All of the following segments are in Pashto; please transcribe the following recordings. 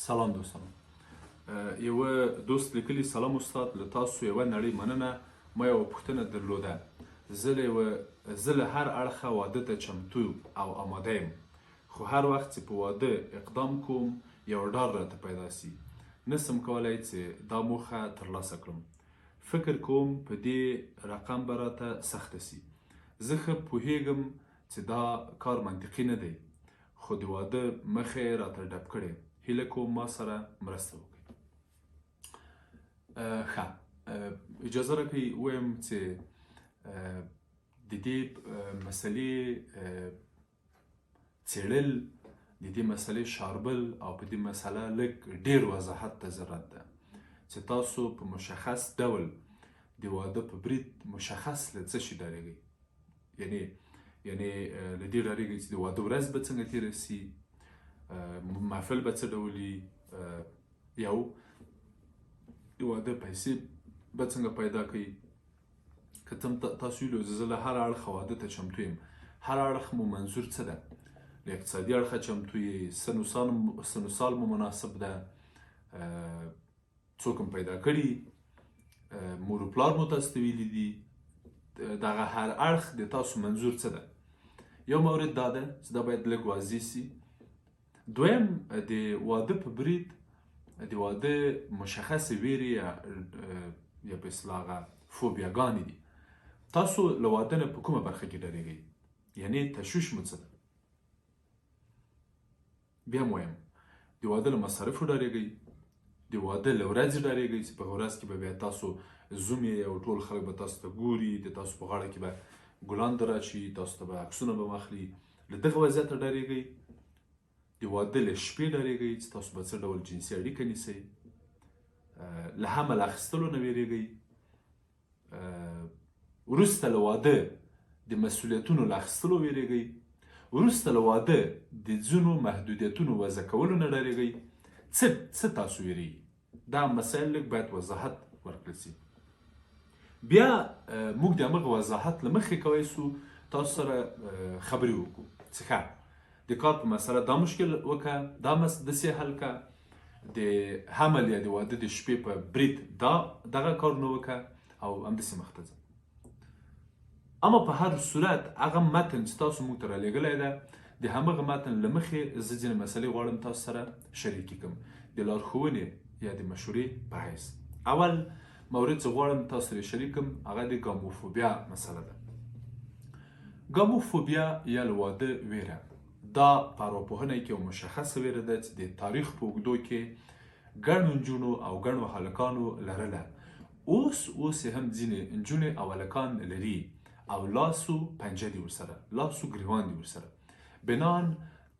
سلام دوستانو. یوه دوست لیکلی سلام استاد، له تاسو یوه نړۍ مننه. ما یوه پوښتنه درلوده. زه له هر اړخه واده ته چمتو او آماده یم، خو هر وخت چې په واده اقدام کوم یو ډار راته پیدا سي. نسم کولی چې دا موخه ترلاسه کړم. فکر کوم په دې رقم به راته سخته سي. زه ښه پوهیږم چې دا کار منطقي نه دی، خو د واده مخه یې راته ډب کړې. هیله کوم ما سره مرسته وکړئ. ښه، اجازه راکړئ ووایم چې د دې مسلې څېړل، د دې مسلې شاربل او په دې مسله لږ ډېر وضاحت ته ضرورت ده چې تاسو په مشخص ډول د واده په برید مشخص له څه شي ډارېږئ. یعنې له دې ډارېږئ چې د واده ورځ به څنګه تېره سي، محفل به څه ډول وي، یو د واده پیسې به څنګه پیدا کړئ. که تاسو ویلو زه له هر اړخه واده ته چمتو یم، هر اړخ مو منظور څه ده؟ له اقتصادي اړخه چمتو یې، سن و سال مو مناسب ده، څوک هم پیدا کړي، مور و پلار مو تاسو ته ویلي دي، دغه هر اړخ د تاسو منظور څه ده؟ یو مورد دا ده چې دا باید لږ واضح سي. دویم، د واده په برید د واده مشخصې ویرې یا په اصطلاح هغه فوبیاګانې دي. تاسو له واده نه په کومه برخه کې ډارېږئ؟ یعنې تشویش مو څه ده؟ بیا هم وایم، د واده له مصارفو ډارېږئ، د واده له ورځې ډارېږئ چې په ورځ کې به بیا تاسو زوم یې او ټول خلک به تاسو ته ګوري، د تاسو په غاړه کې به ګلان دراشي، تاسو ته به عکسونه به واخلي. له دغه وضعیته ډارېږئ. د واده له شپې ډارېږئ چې تاسو به څه ډول جنسي اړیکه نیسئ. له حمل اخیستلو نه ویرېږئ. وروسته له واده د مسؤلیتونو له اخیستلو ویرېږئ. وروسته له واده د ځینو محدودیتونو وضع کولو نه ډارېږئ. څه تاسو ویرېږئ؟ دا مسایل لږ باید وضاحت ورکړل سي. بیا موږ د همغه وضاحت له مخې کولی سو تاسو سره خبرې وکړو چې ښه د کار په مسله دا مشکل وکړه، دا داسې حل کړه، د حمل یا د واده د شپې په برید دغه کارونه وکړه او همداسې مخته ځه. اما په هر صورت هغه متن چې تاسو موږ ته رالیږلی ده، د همغه متن له مخې زه ځینې مسلې غواړم تاسو سره شریکې کړم د لارښوونې یا د مشورې په حیث. اول مورد چې غواړم تاسو سره شریک کړم هغه د ګاموفوبیا مسله ده. ګاموفوبیا یا له واده ویره دا په ارواپوهنه کې یو مشخصه ویره ده چې د تاریخ په اوږدو کې ګڼو نجونو او ګڼو هلکانو لرله. اوس یې هم ځینې نجونې او هلکان لري او لاسو پنجه دي ورسره، لاسو ګریوان دي ورسره. بنان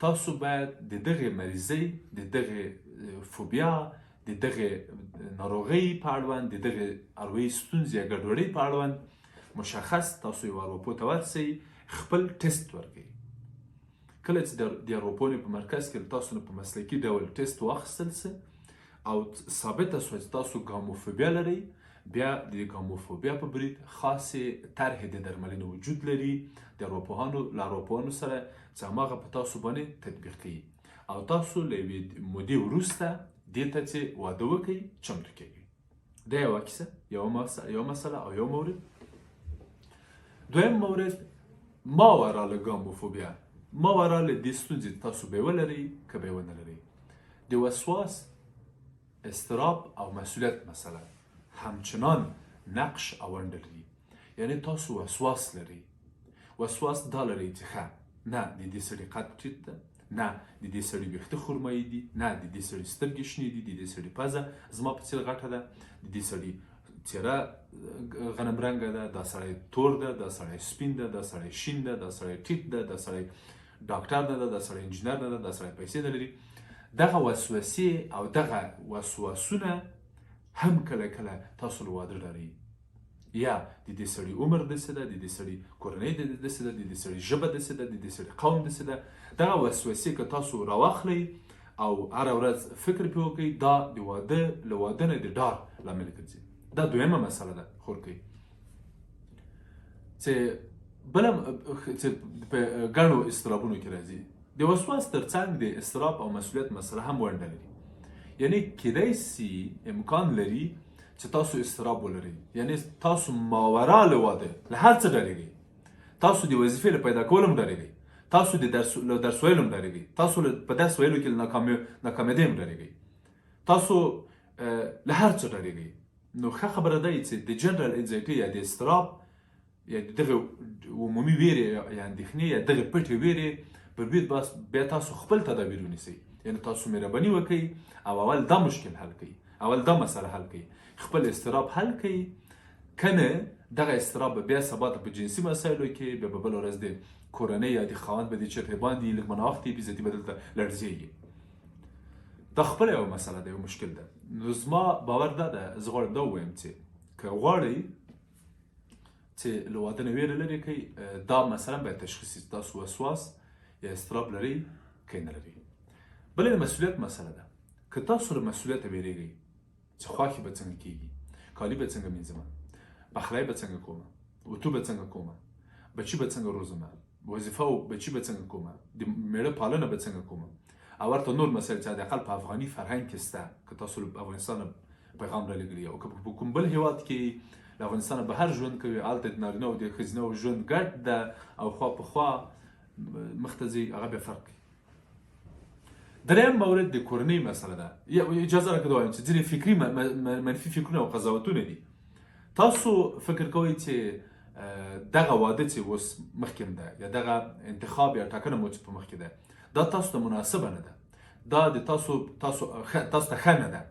تاسو باید د دغې مریضۍ، د دغې فوبیا، د دغې ناروغۍ په اړوند، د دغې اروايي ستونزې یا ګډوډۍ په اړوند مشخص تاسو یو ارواپوه ته ورسئ، خپل ټیسټ ورکړئ. کله چې د ارواپوهنې په مرکز کې تاسو نه په مسلکي ډول ټیسټ واخیستل سي او ثابته سوه چې تاسو ګاموفوبیا لرئ، بیا د ګاموفوبیا په برید خاصې طرحې د درملنې وجود لري د ارواپوهانو سره چې هماغه په تاسو باندې تطبیق کوي او تاسو له یوې مودې وروسته دې ته چې واده وکړئ چمتو کیږئ. دا یوه کیسه، یوه مسله او یو مورد. دویم مورد، ماوراء الګاموفوبیا، ماوراء له دې ستونزې تاسو به یې ولرئ که به یې ونه لرئ. د وسواس، اضطراب او مسؤلیت مسله همچنان نقش او ونډه لري. یعنې تاسو وسواس لرئ. وسواس دا لرئ چې ښه نه د دې سړي قد ټیټ ده، نه د دې سړي ویښته خرمایي دي، نه د دې سړي سترګې شنې دي، د دې سړي پزه زما په څېر غټه ده، د دې سړي څېره غنم رنګه ده، دا سړی تور ده، دا سړی سپین ده، دا سړی شین ده، دا سړی ټیټ ده، دا سړی ډاکټر نه ده، دا سړی انجینر نه ده، دا سړی پیسې نه لري. دغه وسوسې او دغه وسواسونه هم کله کله تاسو له واده ډاروي. یا د دې سړي عمر داسې ده، د دې سړي کورنۍ داسې ده، د دې سړي ژبه داسې ده، د دې سړي قوم داسې ده. دغه وسوسې که تاسو راواخلئ او هره ورځ فکر پرې وکړئ، دا د واده له واده نه د ډار لامل ګرځي. دا دویمه مسله ده خورکۍ چې بله چې په ګڼو اضطرابونو کې راځي. د وسواس ترڅنګ د اضطراب او مسؤلیت مسله هم ونډه لري. یعنی کیدای سي امکان لري چې تاسو اضطراب ولرئ، یعنی تاسو ماورا له واده له هر څه ډارېږئ، تاسو د وظیفې له پیدا کولو هم ډارېږئ، تاسو د درس ویلو هم ډارېږئ، تاسو په درس ویلو کې له ناکامېدۍ هم ډارېږئ، تاسو له هر څه ډارېږئ. نو ښه خبره ده چې د جنرال انزایټي یا د اضطراب یا دغه عمومي ویرې یا اندېښنې یا دغه پټې ویرې پر ضد بیا تاسو خپل تدابیر ونیسئ، یعنی تاسو مهرباني وکړئ او اول دا مشکل حل کړئ، اول دا مسله حل کړئ، خپل اضطراب حل کړئ، کنه دغه اضطراب بیا سبا ته په جنسي مسایلو کې بیا به بله ورځ د کورنۍ یا د خاوند به د چرتې باندې لږ مناوښتې وي، زیاتي به دلته لړزېږي. دا خپله یوه مسله ده، یو مشکل ده. نو زما باور دا ده، زه غواړم دا ووایم چې که غواړئ چې له واده نه ویره لرې کړئ، دا مثلا باید تشخیص شي تاسو وسواس یا اضطراب لرئ که نه لرئ. بله د مسؤلیت مسله ده. که تاسو له مسؤلیته ویرېږئ چې خوښې به څنګه کېږي، کالي به څنګه مینځمه، پخلی به څنګه کومه، اتو به څنګه کومه، بچي به څنګه روزمه، وظیفه او بچي به څنګه کومه، د میړه پالنه به څنګه کومه، او ورته نور مسایل چې حداقل په افغاني فرهنګ کې شته، که تاسو له افغانستانه پیغام رالېږلی او که په کوم بل هېواد کې له افغانستانه بهر ژوند کوي، هلته د نارینه او د ښځینه ژوند ګډ ده او خوا په خوا مخ ته ځي، هغه بیا فرق کوي. دریم مورد د کورنۍ مسله ده. اجازه راکړه ووایم چې ځینې فکري منفي فکرونه او قضاوتونه دي. تاسو فکر کوئ چې دغه واده چې اوس مخکې ده یا دغه انتخاب یا ټاکنه مو چې په مخکې ده، دا تاسو ته مناسبه نه ده، دا د تاسو ته ښه نه ده.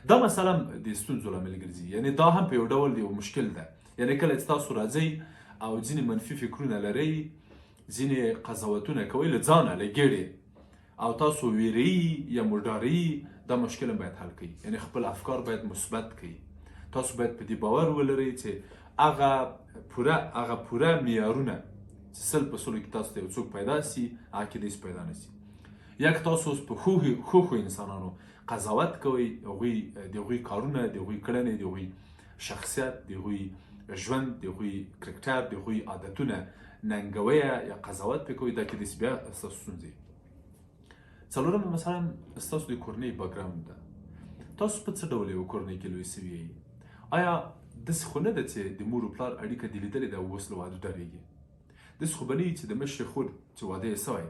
دا مثلا د ستونزو لامل ګرځي، یعنی دا هم په یو ډول یو مشکل ده. یعنی کله چې تاسو راځئ او ځینې منفي فکرونه لرئ، ځینې قضاوتونه کوئ له ځانه له ګېډې، او تاسو ویرئ یا مو ډارئ، دا مشکل هم باید حل کړئ. یعنی خپل افکار باید مثبت کړئ. تاسو باید په دې باور ولرئ چې هغه پوره معیارونه چې 100% کې تاسو ته یو څوک پیدا سي، هغه کیدای سي پیدا نه سي. یا که تاسو اوس په ښو انسانانو قضاوت کوئ، د هغوی کارونه، د هغوی کړنې، د هغوی شخصیت، د هغوی ژوند، د هغوی کرکټر، د هغوی عادتونه ننګوئ یا قضاوت پرې کوئ، دا کیدای سي بیا ستاسو ستونزې. څلورمه مثلا ستاسو د کورنۍ بیکګراوند ده. تاسو په څه ډول یوه کورنۍ کې لوی سوي یئ؟ آیا داسې خو نه ده چې د مور و پلار اړیکه دې لیدلې ده او اوس له واده ډارېږي؟ داسې خو به نه وي چې د مشرې خور چې واده یې سوی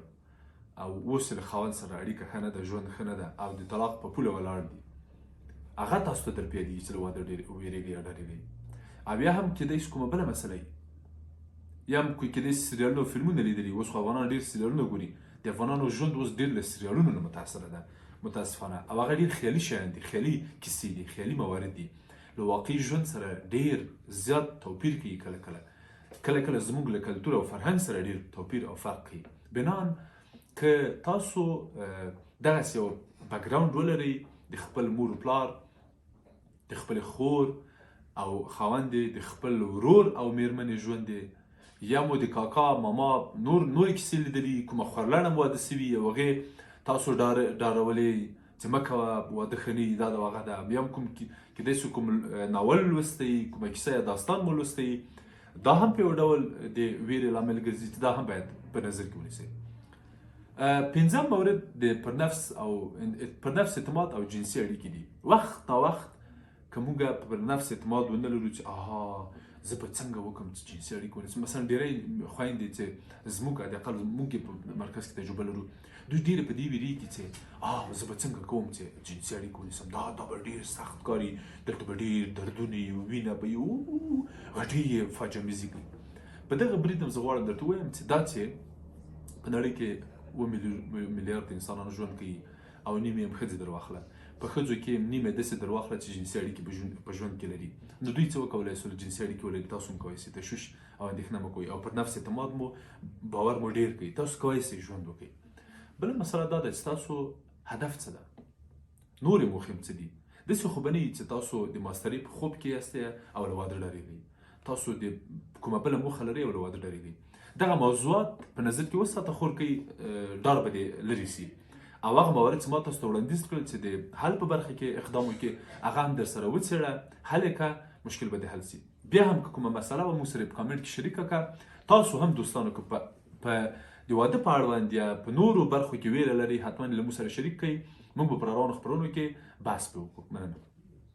او اوس له خاوند سره اړیکه ښه نه ده، ژوند ښه نه ده او د طلاق په پوله ولاړ دي، هغه تاسو ته در پیادېږي چې له واده ویرېږئ یا ډارېږئ. او یا هم کیدای شي کومه بله مسله وي، یا هم کیدای شي سریالونه او فلمونه لیدلي. اوس خو افغانان ډېر سریالونه ګوري. د افغانانو ژوند اوس ډېر له سریالونو نه متاثره ده متاسفانه، او هغه ډېر خیالي شیان دي، خیالي کیسې دي، خیالي موارد دي، له واقعي ژوند سره ډېر زیات توپیر کوي. کله زموږ له کلتور او فرهنګ سره ډېر توپیر او فرق کوي. بنان که تاسو دغسې یو بیکګراوند ولرئ، د خپل مور و پلار، د خپل خور او خاوند، د خپل ورور او میرمنې ژوند، یا مو د کاکا ماما نورې کیسې لیدلي، کومه خورلڼه مو واده سوي او هغې تاسو ډارولې چې مه کوه واده ښه نه وي، دا د هغه ده. یا هم کوم کیدای شي کوم ناول لوستی، کومه کیسه یا داستان مو لوستی، دا هم په یو ډول د ویرې لامل ګرځي چې دا هم باید په نظر کې ونیسئ. پنځم مورد د پر نفس اعتماد او جنسي اړیکې دي. وخت تا وخت که موږ پر نفس اعتماد ونه لرو چې زه به څنګه وکړم چې جنسي اړیکې ونیسم. مثلا ډېری خویندې چې زموږ حداقل موږ په مرکز کې تجربه لرو، دوی ډېرې په دې ویرېږي چې زه به څنګه کوم چې جنسي اړیکې ونیسم، دا به ډېر سخت کاري، دلته به ډېر دردونه وي، وینه به وي، غټې یې فاجعه‌میزې کوي. په دغه برید هم زه غواړم درته ووایم چې دا چې په نړۍ کې 7 میلیارد انسانان ژوند کوي او نیمه یې هم ښځې در واخله، په ښځو کې نیمه داسې در واخله چې جنسي اړیکې په ژوند کې لري. نو دوی څه وکولی شول؟ جنسي اړیکې ولري. تاسو هم کولی شئ، تشویش او اندېښنه مه کوئ او پر نفس اعتماد مو باور مو ډېر کوي، تاسو کولی شئ ژوند وکړئ. بله مسله دا ده چې تاسو هدف څه ده، نورې موخې هم څه دي. داسې خو به نه وي چې تاسو د ماسترۍ په خوب کې یاستئ او له واده ډارېږئ، تاسو د کومه بله موخه لرئ او له واده ډارېږئ. دغه موضوعات په نظر کې وساته، خور کوي ډار به دې لرې سي. او هغه موارد چې ما تاسو ته وړاندیز کړل چې د حل په برخه کې اقدام وکړئ، هغه هم در سره وڅېړه، حل یې کړه، مشکل به دې حل سي. بیا هم که کومه مسله به موږ سره په کامنټ کې شریکه کړه. تاسو هم دوستانو که په د واده په اړوند یا په نورو برخو کې ویره لرئ، حتما له موږ سره شریک کړئ. موږ به پر روانو خپرونو کې بحث به وکړو. مننه.